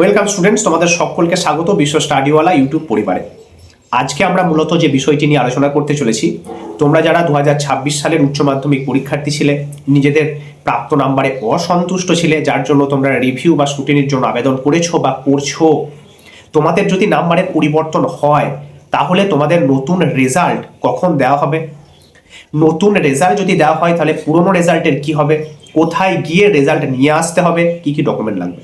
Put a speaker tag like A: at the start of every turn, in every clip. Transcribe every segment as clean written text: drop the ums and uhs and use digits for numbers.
A: Welcome students, তোমাদের সকলকে স্বাগত বিশ্ব স্টাডিওয়ালা ইউটিউব পরিবারে। আজকে আমরা মূলত যে বিষয়টি নিয়ে আলোচনা করতে চলেছি, তোমরা যারা 2026 সালের উচ্চ মাধ্যমিক পরীক্ষার্থী ছিলে, নিজেদের প্রাপ্ত নাম্বারে অসন্তুষ্ট ছিলে, যার জন্য তোমরা রিভিউ বা স্ক্রুটিনির জন্য আবেদন করেছো বা করছো, তোমাদের যদি নাম্বারের পরিবর্তন হয় তাহলে তোমাদের নতুন রেজাল্ট কখন দেওয়া হবে? নতুন রেজাল্ট যদি দেওয়া হয় তাহলে পুরনো রেজাল্টের কি হবে? কোথায় গিয়ে রেজাল্ট নিয়ে আসতে হবে? কি কি ডকুমেন্ট লাগবে?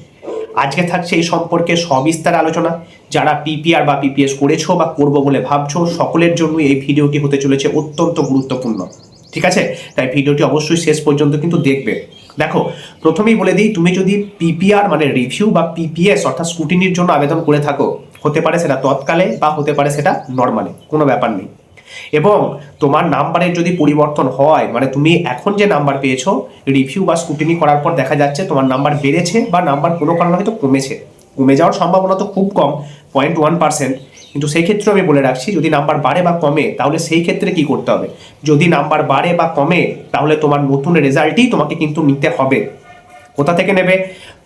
A: আজকে থাকছে এই সম্পর্কে সবিস্তার আলোচনা। যারা পিপিআর বা পিপিএস করেছো বা করবো বলে ভাবছো, সকলের জন্য এই ভিডিওটি হতে চলেছে অত্যন্ত গুরুত্বপূর্ণ। ঠিক আছে, তাই ভিডিওটি অবশ্যই শেষ পর্যন্ত কিন্তু দেখবে। দেখো, প্রথমেই বলে দিই, তুমি যদি পিপিআর মানে রিভিউ বা পিপিএস অর্থাৎ স্ক্রুটিনির জন্য আবেদন করে থাকো, হতে পারে সেটা তৎকালে বা হতে পারে সেটা নর্মালে, কোনো ব্যাপার নেই। এবং তোমার নাম্বারের যদি পরিবর্তন হয়, মানে তুমি এখন যে নাম্বার পেয়েছো, রিভিউ বা স্ক্রুটিনি করার পর দেখা যাচ্ছে তোমার নাম্বার বেড়েছে বা নাম্বার কোনো কারণে হয়তো কমেছে, কমে যাওয়ার সম্ভাবনা তো খুব কম, 0.1%, কিন্তু সেই ক্ষেত্রে আমি বলে রাখছি, যদি নাম্বার বাড়ে বা কমে তাহলে সেই ক্ষেত্রে কি করতে হবে? যদি নাম্বার বাড়ে বা কমে তাহলে তোমার নতুন রেজাল্টই তোমাকে কিন্তু নিতে হবে। কোথা থেকে নেবে?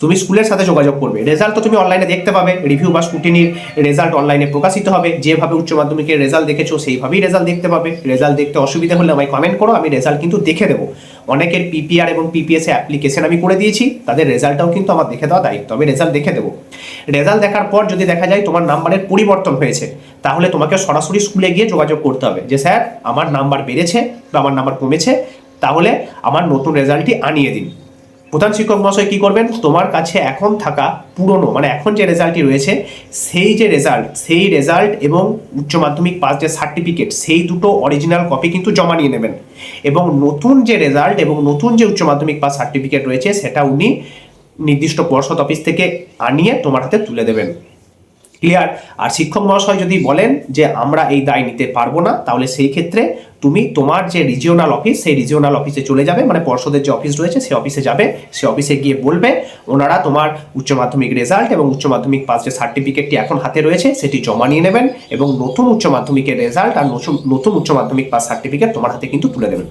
A: তুমি স্কুলের সাথে যোগাযোগ করবে। রেজাল্ট তো তুমি অনলাইনে দেখতে পাবে, রিভিউ বা স্ক্রুটিনির রেজাল্ট অনলাইনে প্রকাশিত হবে। যেভাবে উচ্চ মাধ্যমিকের রেজাল্ট দেখেছো সেইভাবেই রেজাল্ট দেখতে পাবে। রেজাল্ট দেখতে অসুবিধা হলে আমায় কমেন্ট করো, আমি রেজাল্ট কিন্তু দেখে দেবো। অনেকের পিপিআর এবং পিপিএস অ্যাপ্লিকেশন আমি করে দিয়েছি, তাদের রেজাল্টটাও কিন্তু আমার দেখে দেওয়া দায়িত্ব, আমি রেজাল্ট দেখে দেবো। রেজাল্ট দেখার পর যদি দেখা যায় তোমার নাম্বারের পরিবর্তন হয়েছে, তাহলে তোমাকে সরাসরি স্কুলে গিয়ে যোগাযোগ করতে হবে যে স্যার আমার নাম্বার বেড়েছে বা আমার নাম্বার কমেছে, তাহলে আমার নতুন রেজাল্টটি আনিয়ে দিন। প্রধান শিক্ষক মহাশয় কী করবেন? তোমার কাছে এখন থাকা পুরনো, মানে এখন যে রেজাল্টটি রয়েছে সেই রেজাল্ট এবং উচ্চ মাধ্যমিক পাস যে সার্টিফিকেট, সেই দুটো অরিজিনাল কপি কিন্তু জমা নিয়ে নেবেন। এবং নতুন যে রেজাল্ট এবং নতুন যে উচ্চ মাধ্যমিক পাস সার্টিফিকেট রয়েছে সেটা উনি নির্দিষ্ট পর্ষদ অফিস থেকে আনিয়ে তোমার হাতে তুলে দেবেন। ক্লিয়ার? আর শিক্ষক মহাশয় যদি বলেন যে আমরা এই দায় নিতে পারবো না, তাহলে সেই ক্ষেত্রে তুমি তোমার যে রিজিওনাল অফিস, সেই রিজিওনাল অফিসে চলে যাবে, মানে পর্ষদের যে অফিস রয়েছে সেই অফিসে যাবে। সেই অফিসে গিয়ে বলবে ওনারা তোমার উচ্চ মাধ্যমিক রেজাল্ট এবং উচ্চ মাধ্যমিক পাস যে সার্টিফিকেটটি এখন হাতে রয়েছে সেটি জমা নিয়ে নেবেন এবং নতুন উচ্চ মাধ্যমিকের রেজাল্ট আর নতুন উচ্চ মাধ্যমিক পাস সার্টিফিকেট তোমার হাতে কিন্তু তুলে দেবেন।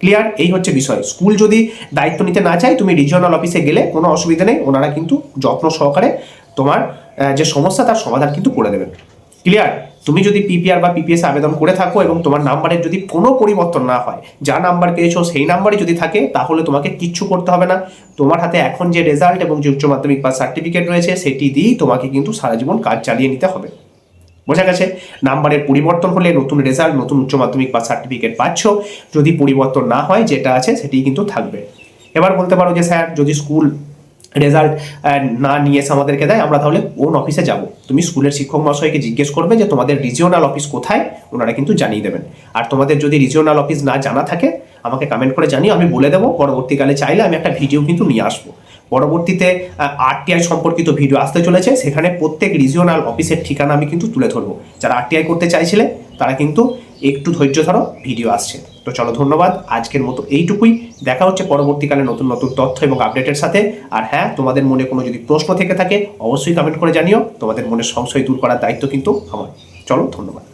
A: ক্লিয়ার? এই হচ্ছে বিষয়। স্কুল যদি দায়িত্ব নিতে না চায়, তুমি রিজিওনাল অফিসে গেলে কোনো অসুবিধা নেই, ওনারা কিন্তু যত্ন সহকারে তোমার যে সমস্যা তার সমাধান কিন্তু করে দেবেন। ক্লিয়ার? তুমি যদি পিপিআর বা পিপিএস আবেদন করে থাকো এবং তোমার নাম্বারের যদি কোনো পরিবর্তন না হয়, যা নাম্বার পেয়েছো সেই নাম্বারই যদি থাকে, তাহলে তোমাকে কিচ্ছু করতে হবে না। তোমার হাতে এখন যে রেজাল্ট এবং যে উচ্চ মাধ্যমিক পাস সার্টিফিকেট রয়েছে সেটি দিয়েই তোমাকে কিন্তু সারা জীবন কাজ চালিয়ে নিতে হবে। বোঝা গেছে? নাম্বারের পরিবর্তন হলে নতুন রেজাল্ট, নতুন উচ্চ মাধ্যমিক পাস সার্টিফিকেট পাচ্ছ। যদি পরিবর্তন না হয়, যেটা আছে সেটিই কিন্তু থাকবে। এবার বলতে পারো যে স্যার যদি স্কুল রেজাল্ট না নিয়ে এসে আমাদেরকে দেয়, আমরা তাহলে কোন অফিসে যাব? তুমি স্কুলের শিক্ষক মহাশয়কে জিজ্ঞেস করবে যে তোমাদের রিজিওনাল অফিস কোথায়, ওনারা কিন্তু জানিয়ে দেবেন। আর তোমাদের যদি রিজিওনাল অফিস না জানা থাকে, আমাকে কমেন্ট করে জানিও, আমি বলে দেবো। পরবর্তীকালে চাইলে আমি একটা ভিডিও কিন্তু নিয়ে আসবো। পরবর্তীতে আরটিআই সম্পর্কিত ভিডিও আসতে চলেছে, সেখানে প্রত্যেক রিজিওনাল অফিসের ঠিকানা আমি কিন্তু তুলে ধরবো। যারা আরটিআই করতে চাইছিলে তারা কিন্তু একটু ধৈর্য ধরো, ভিডিও আসছে। তো চলো, ধন্যবাদ, আজকের মতো এইটুকুই। দেখা হচ্ছে পরবর্তীকালে নতুন নতুন তথ্য এবং আপডেটের সাথে। আর হ্যাঁ, তোমাদের মনে কোনো যদি প্রশ্ন থেকে থাকে অবশ্যই কমেন্ট করে জানিও, তোমাদের মনের সংশয় দূর করার দায়িত্ব কিন্তু আমার। চলো, ধন্যবাদ।